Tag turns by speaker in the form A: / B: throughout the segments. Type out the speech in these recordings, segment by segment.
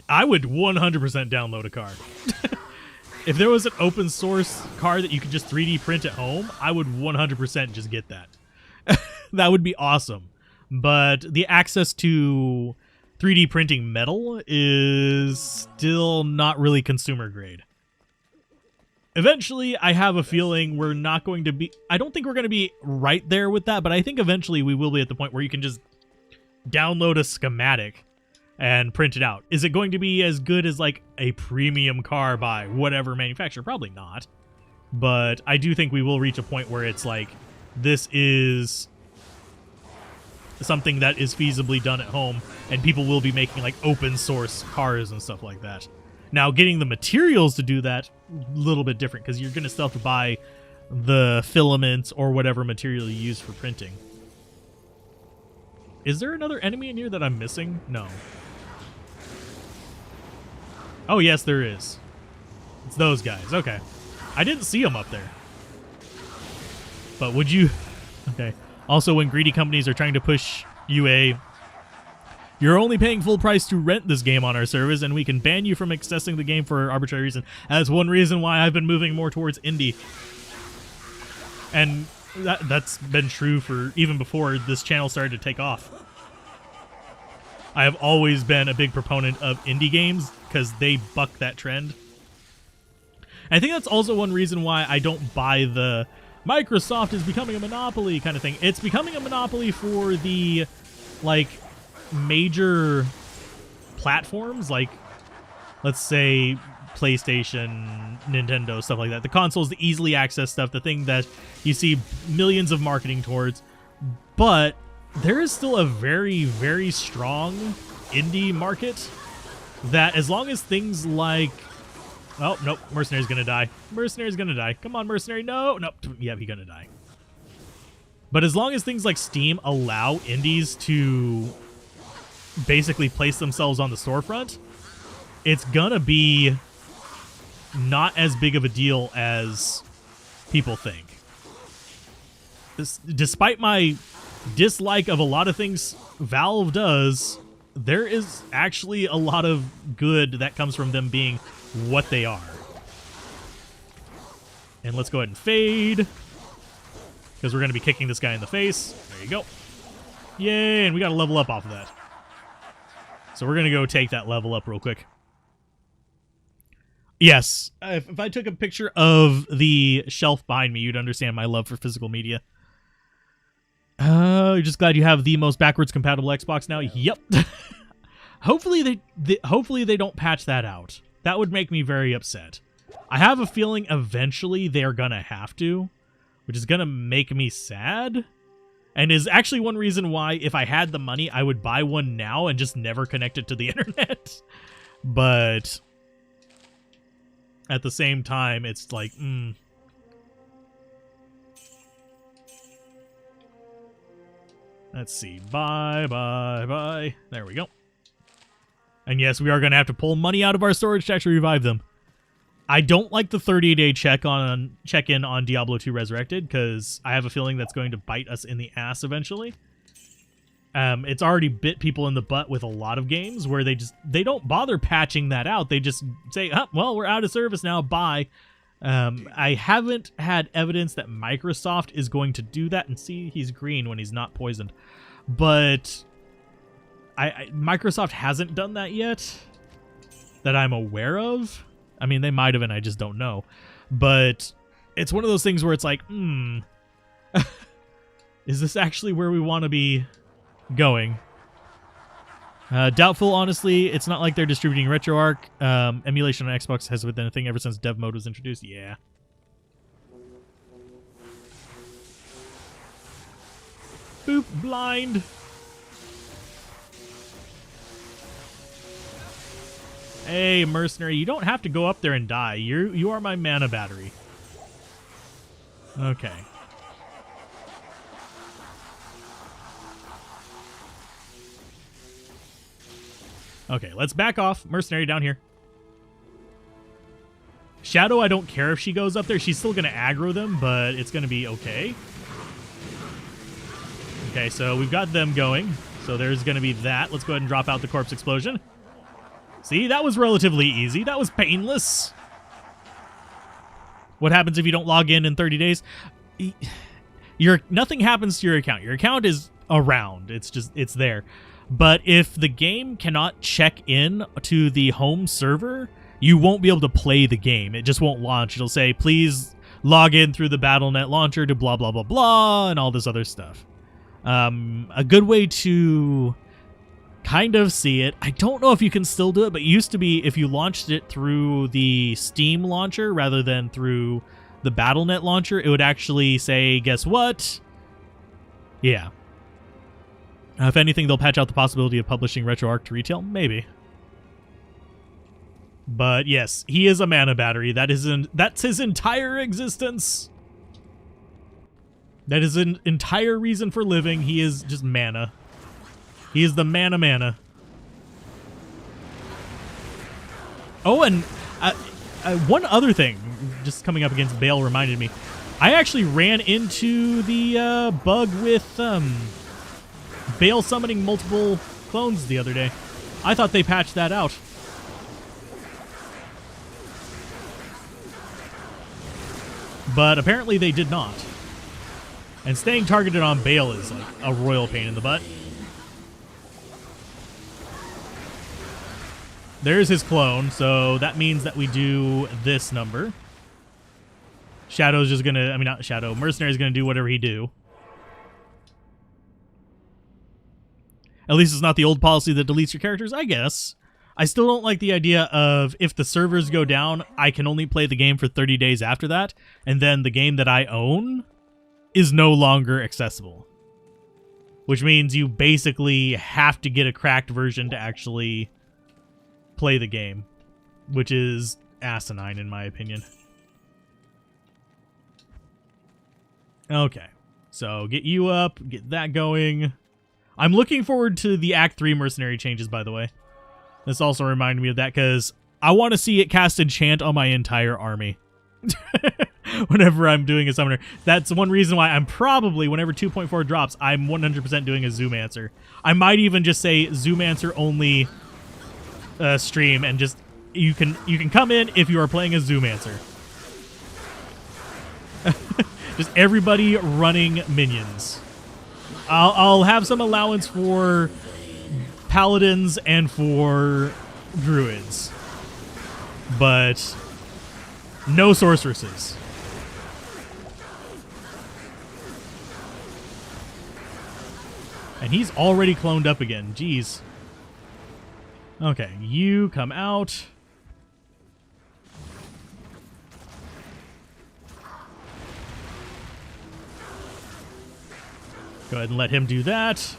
A: I would 100% download a car. If there was an open source car that you could just 3D print at home, I would 100% just get that. That would be awesome. But the access to 3D printing metal is still not really consumer grade. Eventually, I have a feeling we're not going to be... I don't think we're going to be right there with that, but I think eventually we will be at the point where you can just download a schematic and print it out. Is it going to be as good as like a premium car by whatever manufacturer? Probably not. But I do think we will reach a point where it's like, this is something that is feasibly done at home, and people will be making like open source cars and stuff like that. Now, getting the materials to do that, a little bit different, because you're going to still have to buy the filaments or whatever material you use for printing. Is there another enemy in here that I'm missing? No. Oh, yes, there is. It's those guys. Okay. I didn't see them up there. But would you... Okay. Also, when greedy companies are trying to push UA, you're only paying full price to rent this game on our service, and we can ban you from accessing the game for arbitrary reason. That's one reason why I've been moving more towards indie. And that's been true for even before this channel started to take off. I have always been a big proponent of indie games because they buck that trend. And I think that's also one reason why I don't buy the Microsoft is becoming a monopoly kind of thing. It's becoming a monopoly for the, like, major platforms, like, let's say, PlayStation, Nintendo, stuff like that. The consoles, the easily accessed stuff, the thing that you see millions of marketing towards. But there is still a very, very strong indie market that, as long as things like... Oh, nope, Mercenary's gonna die. Mercenary's gonna die. Come on, Mercenary, no! Nope, yeah, he's gonna die. But as long as things like Steam allow indies to basically place themselves on the storefront, it's gonna be not as big of a deal as people think. Despite my dislike of a lot of things Valve does, there is actually a lot of good that comes from them being what they are. And let's go ahead and fade, because we're going to be kicking this guy in the face. There you go. Yay, and we got to level up off of that. So we're going to go take that level up real quick. Yes, if I took a picture of the shelf behind me, you'd understand my love for physical media. You're just glad you have the most backwards compatible Xbox now? Yep. Hopefully they don't patch that out. That would make me very upset. I have a feeling eventually they're gonna have to, which is gonna make me sad. And is actually one reason why, if I had the money, I would buy one now and just never connect it to the internet. But at the same time, it's like, Let's see. Bye, bye, bye. There we go. And yes, we are going to have to pull money out of our storage to actually revive them. I don't like the 30-day check-in on Diablo 2 Resurrected, because I have a feeling that's going to bite us in the ass eventually. It's already bit people in the butt with a lot of games where they don't bother patching that out. They just say, well, we're out of service now, bye. I haven't had evidence that Microsoft is going to do that, and see, he's green when he's not poisoned. But Microsoft hasn't done that yet that I'm aware of. I mean, they might have, and I just don't know. But it's one of those things where it's like, is this actually where we want to be going? Doubtful, honestly. It's not like they're distributing RetroArch. Emulation on Xbox has been a thing ever since dev mode was introduced. Yeah. Boop, blind. Hey, Mercenary, you don't have to go up there and die. You are my mana battery. Okay. Okay, let's back off. Mercenary down here. Shadow, I don't care if she goes up there. She's still going to aggro them, but it's going to be okay. Okay, so we've got them going. So there's going to be that. Let's go ahead and drop out the corpse explosion. See, that was relatively easy. That was painless. What happens if you don't log in 30 days? Nothing happens to your account. Your account is around. It's there. But if the game cannot check in to the home server, you won't be able to play the game. It just won't launch. It'll say, please log in through the Battle.net launcher to blah, blah, blah, blah, and all this other stuff. A good way to kind of see it, I don't know if you can still do it, but it used to be if you launched it through the Steam launcher rather than through the Battle.net launcher, it would actually say, guess what? Yeah. If anything, they'll patch out the possibility of publishing RetroArch to retail. Maybe. But yes, he is a mana battery. That's his entire existence. That is an entire reason for living. He is just mana. He is the mana. Oh, and one other thing, just coming up against Bale reminded me. I actually ran into the bug with Bale summoning multiple clones the other day. I thought they patched that out. But apparently they did not. And staying targeted on Bale is like a royal pain in the butt. There's his clone, so that means that we do this number. Shadow's just gonna, I mean not Shadow, Mercenary's gonna do whatever he do. At least it's not the old policy that deletes your characters, I guess. I still don't like the idea of if the servers go down, I can only play the game for 30 days after that, and then the game that I own is no longer accessible. Which means you basically have to get a cracked version to actually play the game, which is asinine in my opinion. Okay, so get you up, get that going. I'm looking forward to the Act 3 mercenary changes, by the way. This also reminded me of that, because I want to see it cast Enchant on my entire army. Whenever I'm doing a summoner. That's one reason why I'm probably, whenever 2.4 drops, I'm 100% doing a Zoomancer. I might even just say Zoomancer only stream, and just, you can come in if you are playing a Zoomancer. Just everybody running minions. I'll have some allowance for paladins and for druids, but no sorceresses. And he's already cloned up again. Jeez. Okay, you come out. Go ahead and let him do that.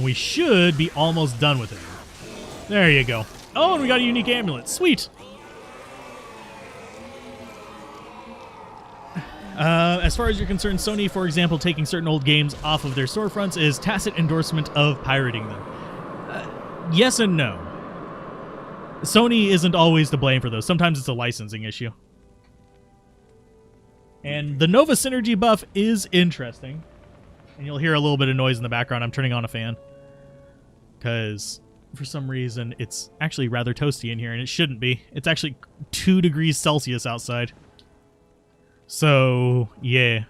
A: We should be almost done with it. There you go. Oh, and we got a unique amulet. Sweet. As far as you're concerned, Sony, for example, taking certain old games off of their storefronts is tacit endorsement of pirating them. Yes and no. Sony isn't always to blame for those. Sometimes it's a licensing issue. And the Nova Synergy buff is interesting. And you'll hear a little bit of noise in the background. I'm turning on a fan. Because for some reason, it's actually rather toasty in here, and it shouldn't be. It's actually 2 degrees Celsius outside. So, yeah.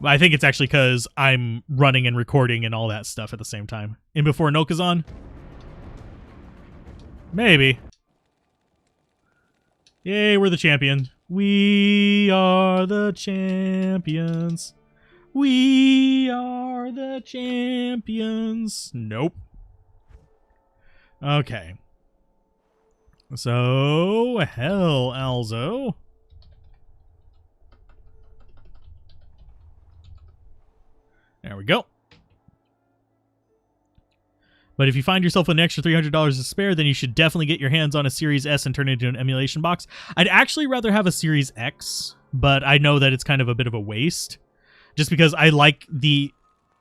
A: I think it's actually because I'm running and recording and all that stuff at the same time. In before Nokazon? Maybe. Yay, we're the champion. We are the champions. We are the champions. Nope. Okay. So, hell, Alzo. There we go. But if you find yourself with an extra $300 to spare, then you should definitely get your hands on a Series S and turn it into an emulation box. I'd actually rather have a Series X, but I know that it's kind of a bit of a waste. Just because I like the...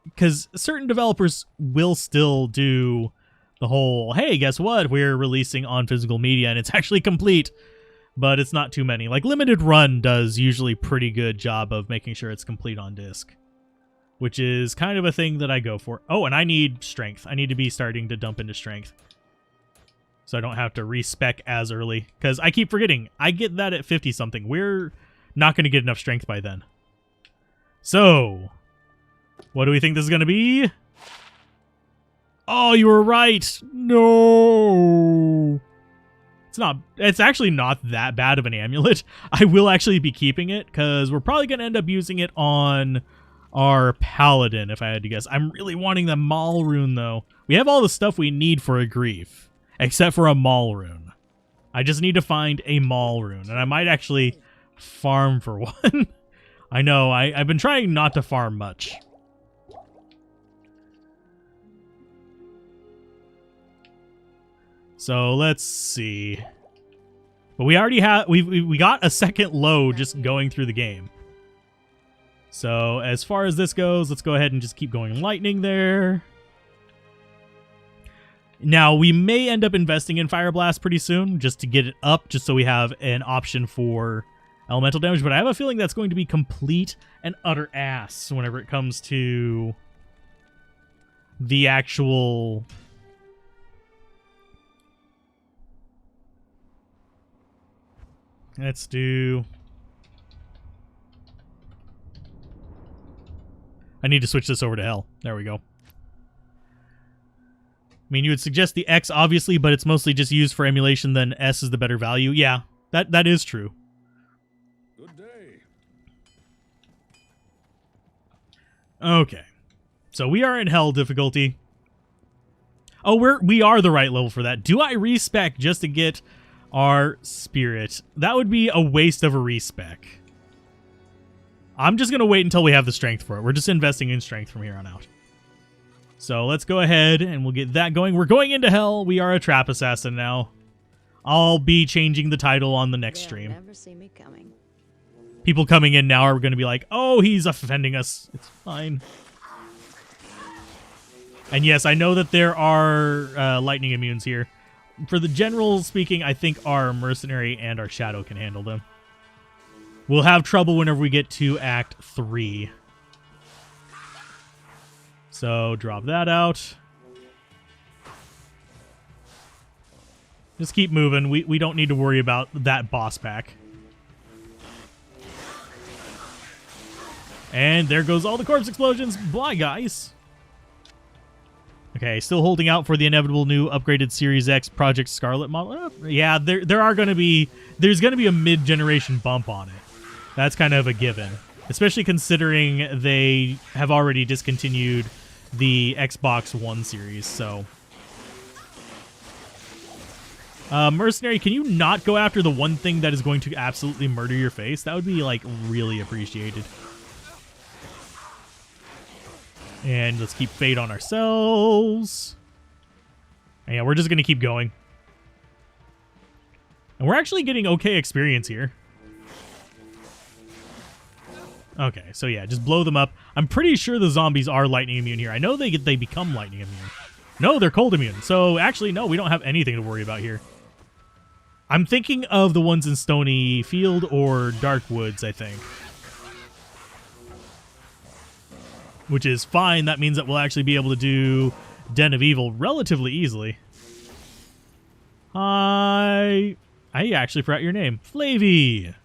A: Because certain developers will still do the whole, hey, guess what? We're releasing on physical media, and it's actually complete. But it's not too many. Like, Limited Run does usually pretty good job of making sure it's complete on disc. which is kind of a thing that I go for. Oh, and I need strength. I need to be starting to dump into strength, so I don't have to respec as early, because I keep forgetting. I get that at 50-something. We're not going to get enough strength by then. So, what do we think this is going to be? Oh, you were right. No. It's actually not that bad of an amulet. I will actually be keeping it, because we're probably going to end up using it on our paladin, if I had to guess. I'm really wanting the Maul rune, though. We have all the stuff we need for a grief, except for a Maul rune. I just need to find a Maul rune, and I might actually farm for one. I know, I've been trying not to farm much. So let's see. But we already have, we got a second low just going through the game. So as far as this goes, let's go ahead and just keep going lightning there. Now we may end up investing in Fire Blast pretty soon just to get it up, just so we have an option for elemental damage. But I have a feeling that's going to be complete and utter ass whenever it comes to the actual... Let's do... I need to switch this over to hell. There we go. I mean, you would suggest the X, obviously, but it's mostly just used for emulation, then S is the better value. Yeah, that is true.
B: Good day.
A: Okay. So we are in hell difficulty. Oh, we are the right level for that. Do I respec just to get our spirit? That would be a waste of a respec. I'm just going to wait until we have the strength for it. We're just investing in strength from here on out. So let's go ahead and we'll get that going. We're going into hell. We are a trap assassin now. I'll be changing the title on the next stream.
C: Never see me coming.
A: People coming in now are going to be like, oh, he's offending us. It's fine. And yes, I know that there are lightning immunes here. For the general speaking, I think our mercenary and our shadow can handle them. We'll have trouble whenever we get to Act 3. So, drop that out. Just keep moving. We don't need to worry about that boss pack. And there goes all the corpse explosions. Bye, guys. Okay, still holding out for the inevitable new upgraded Series X Project Scarlet model. Yeah, there's going to be a mid-generation bump on it. That's kind of a given, especially considering they have already discontinued the Xbox One series. So, Mercenary, can you not go after the one thing that is going to absolutely murder your face? That would be, like, really appreciated. And let's keep Fate on ourselves. And yeah, we're just going to keep going. And we're actually getting okay experience here. Okay, so yeah, just blow them up. I'm pretty sure the zombies are lightning immune here. I know they become lightning immune. No, they're cold immune. So actually, no, we don't have anything to worry about here. I'm thinking of the ones in Stony Field or Dark Woods, I think. Which is fine. That means that we'll actually be able to do Den of Evil relatively easily. Hi. I actually forgot your name. Flavy.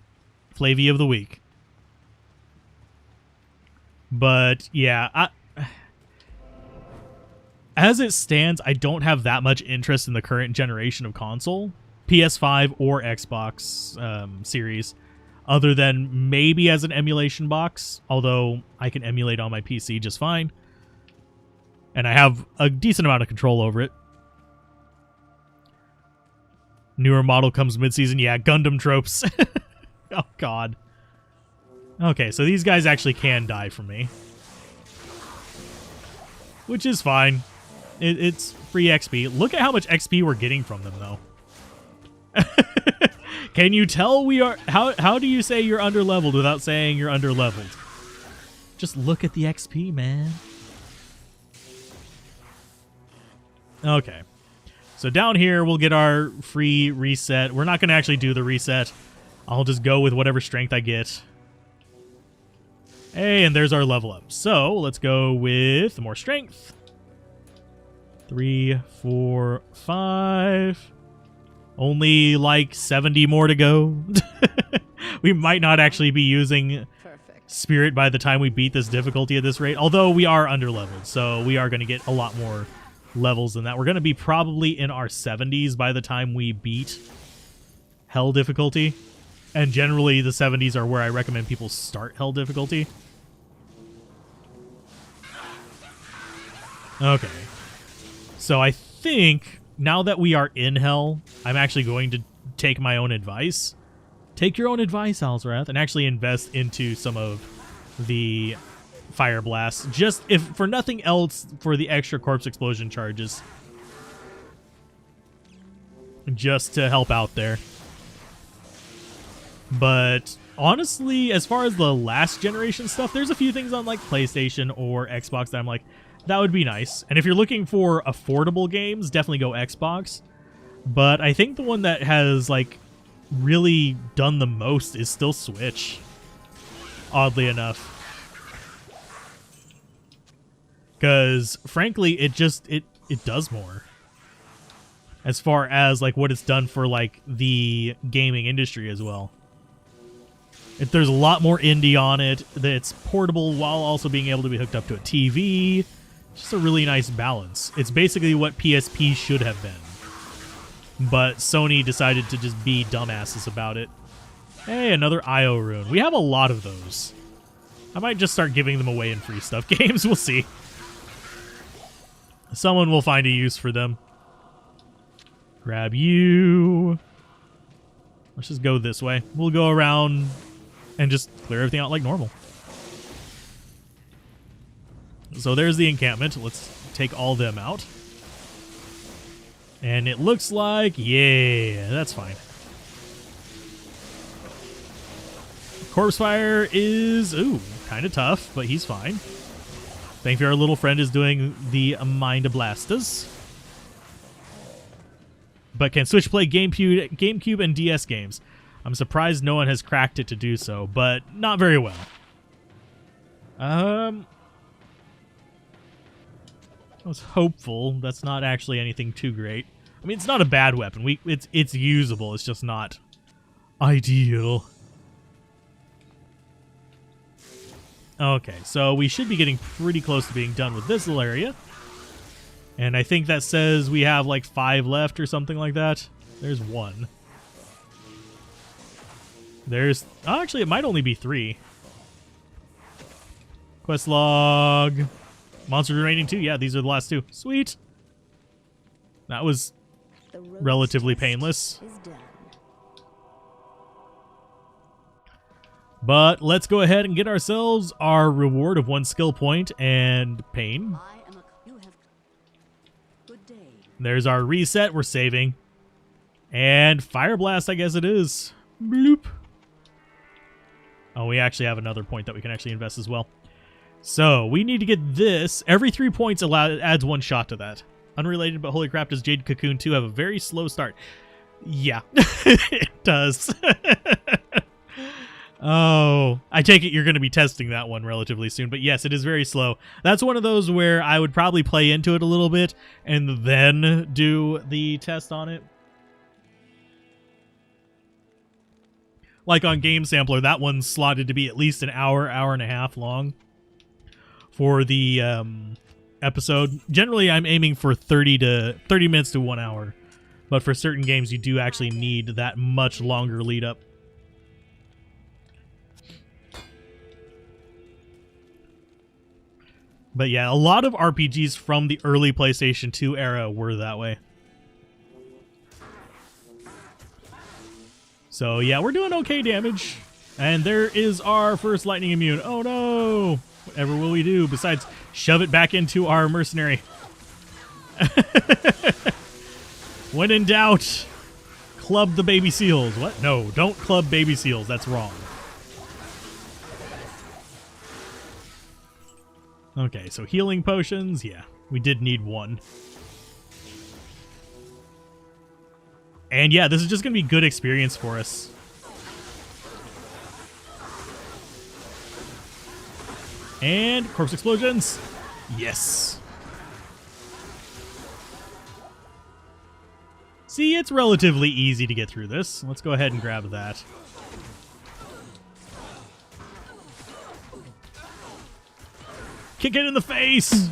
A: Flavy of the week. But, yeah, as it stands, I don't have that much interest in the current generation of console, PS5 or Xbox Series, other than maybe as an emulation box, although I can emulate on my PC just fine. And I have a decent amount of control over it. Newer model comes mid-season. Yeah, Gundam tropes. Oh, God. Okay, so these guys actually can die from me. Which is fine. It's free XP. Look at how much XP we're getting from them, though. Can you tell we are... How do you say you're underleveled without saying you're underleveled? Just look at the XP, man. Okay. So down here, we'll get our free reset. We're not going to actually do the reset. I'll just go with whatever strength I get. Hey, and there's our level up. So let's go with more strength. 3, 4, 5. Only like 70 more to go. We might not actually be using Spirit by the time we beat this difficulty at this rate. Although we are under-leveled, so we are going to get a lot more levels than that. We're going to be probably in our 70s by the time we beat Hell difficulty. And generally, the 70s are where I recommend people start Hell difficulty. Okay. So I think now that we are in Hell, I'm actually going to take my own advice. Take your own advice, Alzrath, and actually invest into some of the Fire Blasts. Just, if for nothing else, for the extra corpse explosion charges. Just to help out there. But honestly, as far as the last generation stuff, there's a few things on like PlayStation or Xbox that I'm like, that would be nice. And if you're looking for affordable games, definitely go Xbox. But I think the one that has like really done the most is still Switch, oddly enough. Because frankly, it does more. As far as like what it's done for like the gaming industry as well. There's a lot more indie on it. That's portable while also being able to be hooked up to a TV. Just a really nice balance. It's basically what PSP should have been. But Sony decided to just be dumbasses about it. Hey, another IO rune. We have a lot of those. I might just start giving them away in free stuff games. We'll see. Someone will find a use for them. Grab you. Let's just go this way. We'll go around and just clear everything out like normal. So there's the encampment. Let's take all them out. And it looks like, yeah, that's fine. Corpse Fire is, ooh, kind of tough, but he's fine. Thankfully, our little friend is doing the Mind Blastas. But can Switch play GameCube and DS games? I'm surprised no one has cracked it to do so, but not very well. I was hopeful. That's not actually anything too great. I mean, it's not a bad weapon. It's usable. It's just not ideal. Okay, so we should be getting pretty close to being done with this little area. And I think that says we have like 5 left or something like that. There's 1. There's... Oh, actually, it might only be 3. Quest log. Monster remaining 2. Yeah, these are the last 2. Sweet. That was relatively painless. But let's go ahead and get ourselves our reward of 1 skill point and pain. There's our reset. We're saving. And Fire Blast, I guess it is. Bloop. Oh, we actually have another point that we can actually invest as well. So we need to get this. Every 3 points adds 1 shot to that. Unrelated, but holy crap, does Jade Cocoon 2 have a very slow start? Yeah, it does. Oh, I take it you're going to be testing that one relatively soon. But yes, it is very slow. That's one of those where I would probably play into it a little bit and then do the test on it. Like on Game Sampler, that one's slotted to be at least an hour, hour and a half long for the episode. Generally, I'm aiming for 30 minutes to 1 hour. But for certain games, you do actually need that much longer lead up. But yeah, a lot of RPGs from the early PlayStation 2 era were that way. So yeah, we're doing okay damage. And there is our first lightning immune. Oh no! Whatever will we do besides shove it back into our mercenary? When in doubt, club the baby seals. What? No, don't club baby seals. That's wrong. Okay, so healing potions. Yeah, we did need 1. And yeah, this is just going to be good experience for us. And corpse explosions. Yes. See, it's relatively easy to get through this. Let's go ahead and grab that. Kick it in the face!